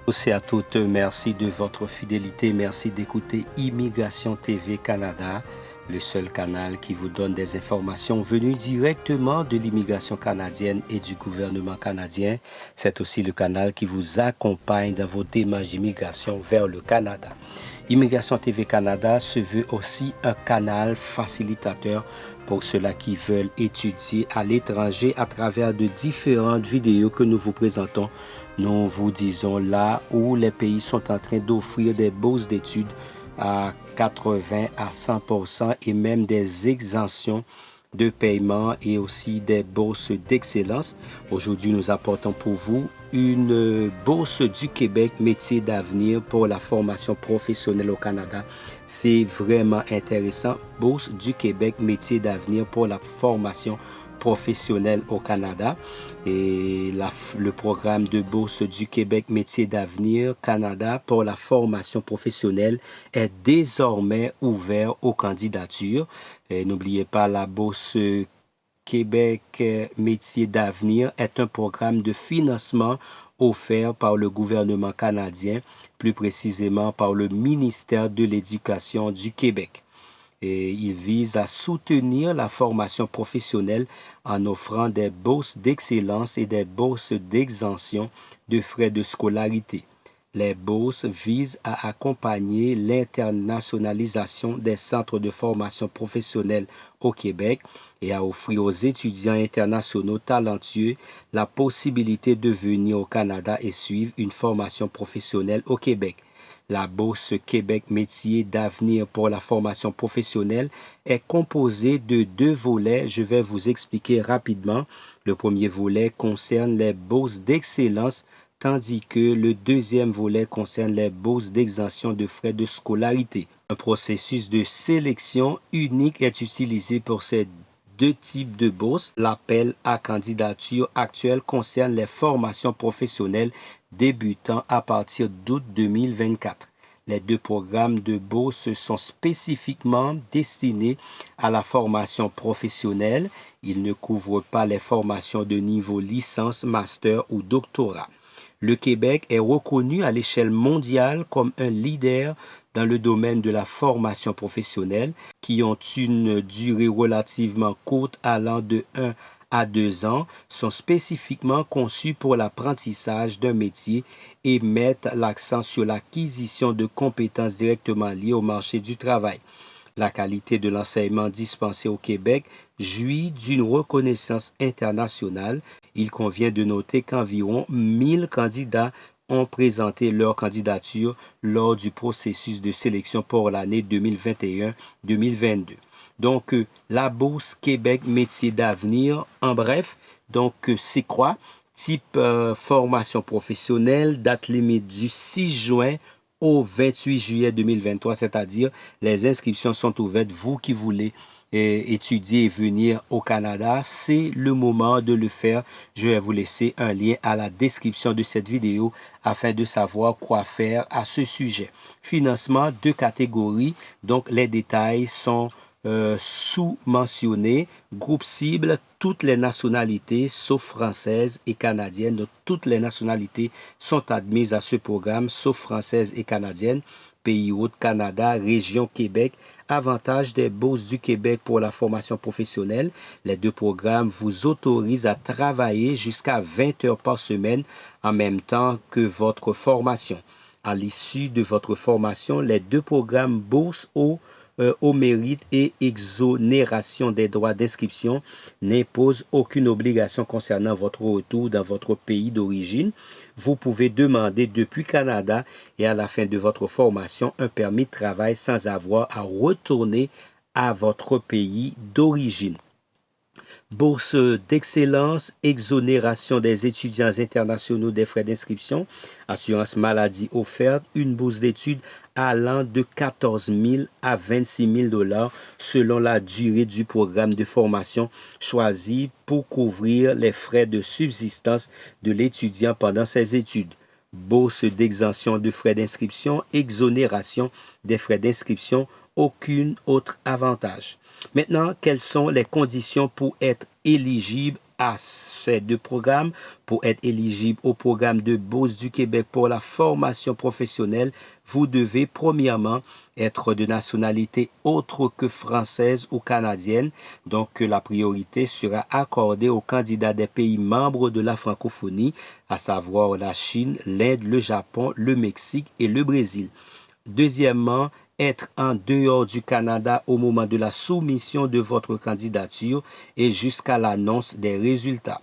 tous et à toutes, merci de votre fidélité, merci d'écouter Immigration TV Canada, le seul canal qui vous donne des informations venues directement de l'immigration canadienne et du gouvernement canadien. C'est aussi le canal qui vous accompagne dans vos démarches d'immigration vers le Canada. Immigration TV Canada se veut aussi un canal facilitateur pour ceux-là qui veulent étudier à l'étranger à travers de différentes vidéos que nous vous présentons. Nous vous disons là où les pays sont en train d'offrir des bourses d'études à 80 à 100% et même des exemptions de paiement et aussi des bourses d'excellence. Aujourd'hui, nous apportons pour vous une bourse du Québec métier d'avenir pour la formation professionnelle au Canada. C'est vraiment intéressant. Bourse du Québec métier d'avenir pour la formation professionnelle au Canada. Et le programme de bourse du Québec métier d'avenir Canada pour la formation professionnelle est désormais ouvert aux candidatures. N'oubliez pas, la bourse Québec métier d'avenir est un programme de financement offert par le gouvernement canadien, plus précisément par le ministère de l'Éducation du Québec. Et il vise à soutenir la formation professionnelle en offrant des bourses d'excellence et des bourses d'exemption de frais de scolarité. Les bourses visent à accompagner l'internationalisation des centres de formation professionnelle au Québec et à offrir aux étudiants internationaux talentueux la possibilité de venir au Canada et suivre une formation professionnelle au Québec. La bourse Québec métier d'avenir pour la formation professionnelle est composée de deux volets. Je vais vous expliquer rapidement. Le premier volet concerne les bourses d'excellence, tandis que le deuxième volet concerne les bourses d'exemption de frais de scolarité. Un processus de sélection unique est utilisé pour ces deux types de bourses. L'appel à candidature actuel concerne les formations professionnelles débutant à partir d'août 2024. Les deux programmes de bourse sont spécifiquement destinés à la formation professionnelle. Ils ne couvrent pas les formations de niveau licence, master ou doctorat. Le Québec est reconnu à l'échelle mondiale comme un leader dans le domaine de la formation professionnelle qui ont une durée relativement courte allant de 1 à 2 ans, sont spécifiquement conçus pour l'apprentissage d'un métier et mettent l'accent sur l'acquisition de compétences directement liées au marché du travail. La qualité de l'enseignement dispensé au Québec jouit d'une reconnaissance internationale. Il convient de noter qu'environ 1000 candidats ont présenté leur candidature lors du processus de sélection pour l'année 2021-2022. Donc, la bourse Québec métier d'avenir, en bref, donc c'est quoi? Type formation professionnelle, date limite du 6 juin au 28 juillet 2023, c'est-à-dire les inscriptions sont ouvertes. Vous qui voulez étudier et venir au Canada, c'est le moment de le faire. Je vais vous laisser un lien à la description de cette vidéo afin de savoir quoi faire à ce sujet. Financement, deux catégories, donc les détails sont sous-mentionnés. Groupe cible, toutes les nationalités sauf françaises et canadiennes. Donc, toutes les nationalités sont admises à ce programme sauf françaises et canadiennes. Pays hôte, Canada, région Québec. Avantage des bourses du Québec pour la formation professionnelle. Les deux programmes vous autorisent à travailler jusqu'à 20 heures par semaine en même temps que votre formation. À l'issue de votre formation, les deux programmes bourse au mérite et exonération des droits d'inscription n'imposent aucune obligation concernant votre retour dans votre pays d'origine. Vous pouvez demander depuis Canada et à la fin de votre formation un permis de travail sans avoir à retourner à votre pays d'origine. Bourse d'excellence, exonération des étudiants internationaux des frais d'inscription, assurance maladie offerte, une bourse d'études allant de 14 000 à 26 000 $ selon la durée du programme de formation choisi pour couvrir les frais de subsistance de l'étudiant pendant ses études. Bourse d'exemption de frais d'inscription, exonération des frais d'inscription, aucun autre avantage. Maintenant, quelles sont les conditions pour être éligible à ces deux programmes. Pour être éligible au programme de Bourse du Québec pour la formation professionnelle, vous devez premièrement être de nationalité autre que française ou canadienne. Donc, la priorité sera accordée aux candidats des pays membres de la francophonie, à savoir la Chine, l'Inde, le Japon, le Mexique et le Brésil. Deuxièmement, être en dehors du Canada au moment de la soumission de votre candidature et jusqu'à l'annonce des résultats.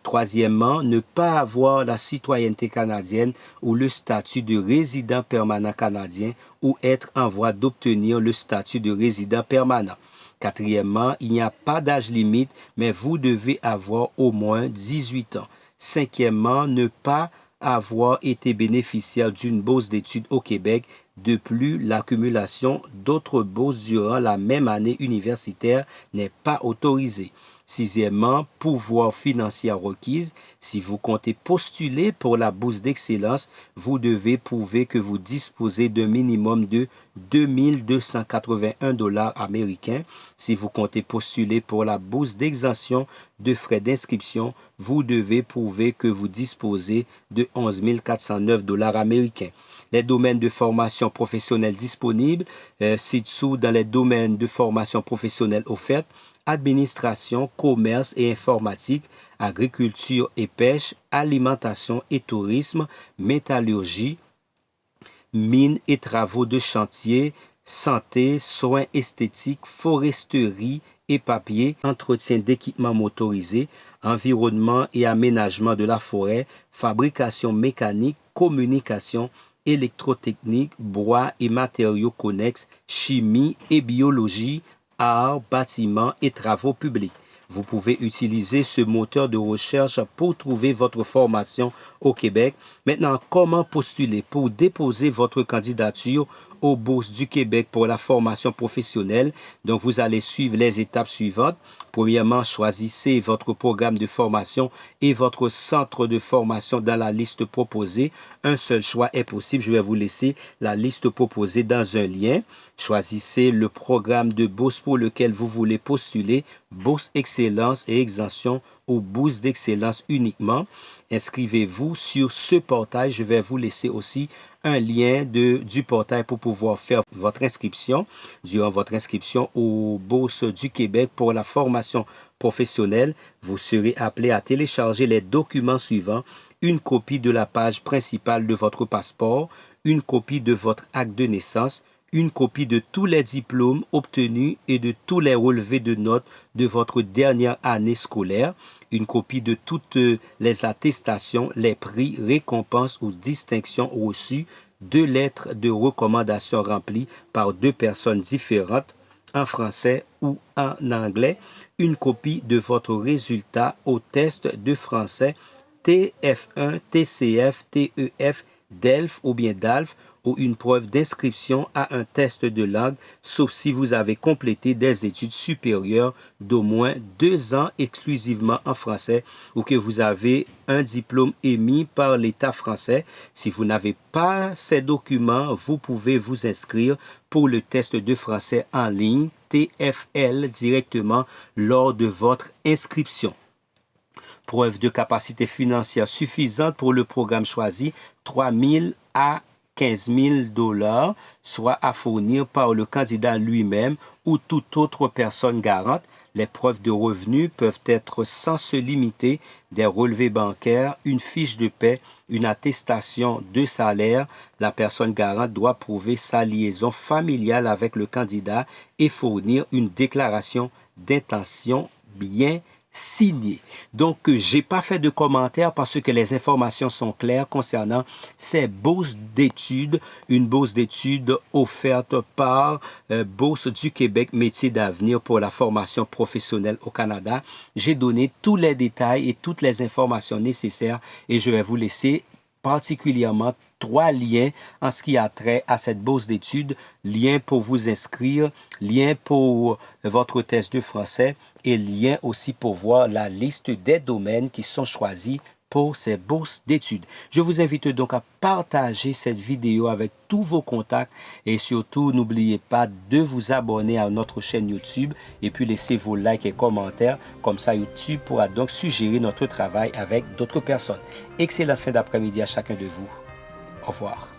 Troisièmement, ne pas avoir la citoyenneté canadienne ou le statut de résident permanent canadien ou être en voie d'obtenir le statut de résident permanent. Quatrièmement, il n'y a pas d'âge limite, mais vous devez avoir au moins 18 ans. Cinquièmement, ne pas avoir été bénéficiaire d'une bourse d'études au Québec. De plus, l'accumulation d'autres bourses durant la même année universitaire n'est pas autorisée. Sixièmement, pouvoir financier requise. Si vous comptez postuler pour la bourse d'excellence, vous devez prouver que vous disposez d'un minimum de 2281 $ américains. Si vous comptez postuler pour la bourse d'exemption de frais d'inscription, vous devez prouver que vous disposez de 11 409 $ américains. Les domaines de formation professionnelle disponibles, ci-dessous dans les domaines de formation professionnelle offertes: administration, commerce et informatique, agriculture et pêche, alimentation et tourisme, métallurgie, mines et travaux de chantier, santé, soins esthétiques, foresterie et papier, entretien d'équipements motorisés, environnement et aménagement de la forêt, fabrication mécanique, communication, électrotechnique, bois et matériaux connexes, chimie et biologie, arts, bâtiments et travaux publics. Vous pouvez utiliser ce moteur de recherche pour trouver votre formation au Québec. Maintenant, comment postuler? Pour déposer votre candidature aux bourses du Québec pour la formation professionnelle, donc vous allez suivre les étapes suivantes. Premièrement, choisissez votre programme de formation et votre centre de formation dans la liste proposée. Un seul choix est possible. Je vais vous laisser la liste proposée dans un lien. Choisissez le programme de bourse pour lequel vous voulez postuler, bourse excellence et exemption ou bourse d'excellence uniquement. Inscrivez-vous sur ce portail. Je vais vous laisser aussi un lien du portail pour pouvoir faire votre inscription. Durant votre inscription aux bourses du Québec pour la formation professionnelle, vous serez appelé à télécharger les documents suivants: une copie de la page principale de votre passeport, une copie de votre acte de naissance, une copie de tous les diplômes obtenus et de tous les relevés de notes de votre dernière année scolaire, une copie de toutes les attestations, les prix, récompenses ou distinctions reçues, 2 lettres de recommandation remplies par 2 personnes différentes en français ou en anglais, une copie de votre résultat au test de français TF1, TCF, TEF, DELF ou bien DALF, ou une preuve d'inscription à un test de langue, sauf si vous avez complété des études supérieures d'au moins 2 ans exclusivement en français ou que vous avez un diplôme émis par l'État français. Si vous n'avez pas ces documents, vous pouvez vous inscrire pour le test de français en ligne, TFL, directement lors de votre inscription. Preuve de capacité financière suffisante pour le programme choisi: 3 000 à 15 000 $, soit à fournir par le candidat lui-même ou toute autre personne garante. Les preuves de revenus peuvent être sans se limiter: des relevés bancaires, une fiche de paie, une attestation de salaire. La personne garante doit prouver sa liaison familiale avec le candidat et fournir une déclaration d'intention bien signé. Donc, j'ai pas fait de commentaires parce que les informations sont claires concernant ces bourses d'études, une bourse d'études offerte par Bourse du Québec Métiers d'avenir pour la formation professionnelle au Canada. J'ai donné tous les détails et toutes les informations nécessaires et je vais vous laisser particulièrement 3 liens en ce qui a trait à cette bourse d'études: lien pour vous inscrire, lien pour votre test de français et lien aussi pour voir la liste des domaines qui sont choisis pour ces bourses d'études. Je vous invite donc à partager cette vidéo avec tous vos contacts et surtout n'oubliez pas de vous abonner à notre chaîne YouTube et puis laissez vos likes et commentaires. Comme ça, YouTube pourra donc suggérer notre travail avec d'autres personnes. Excellente fin d'après-midi à chacun de vous. Au revoir.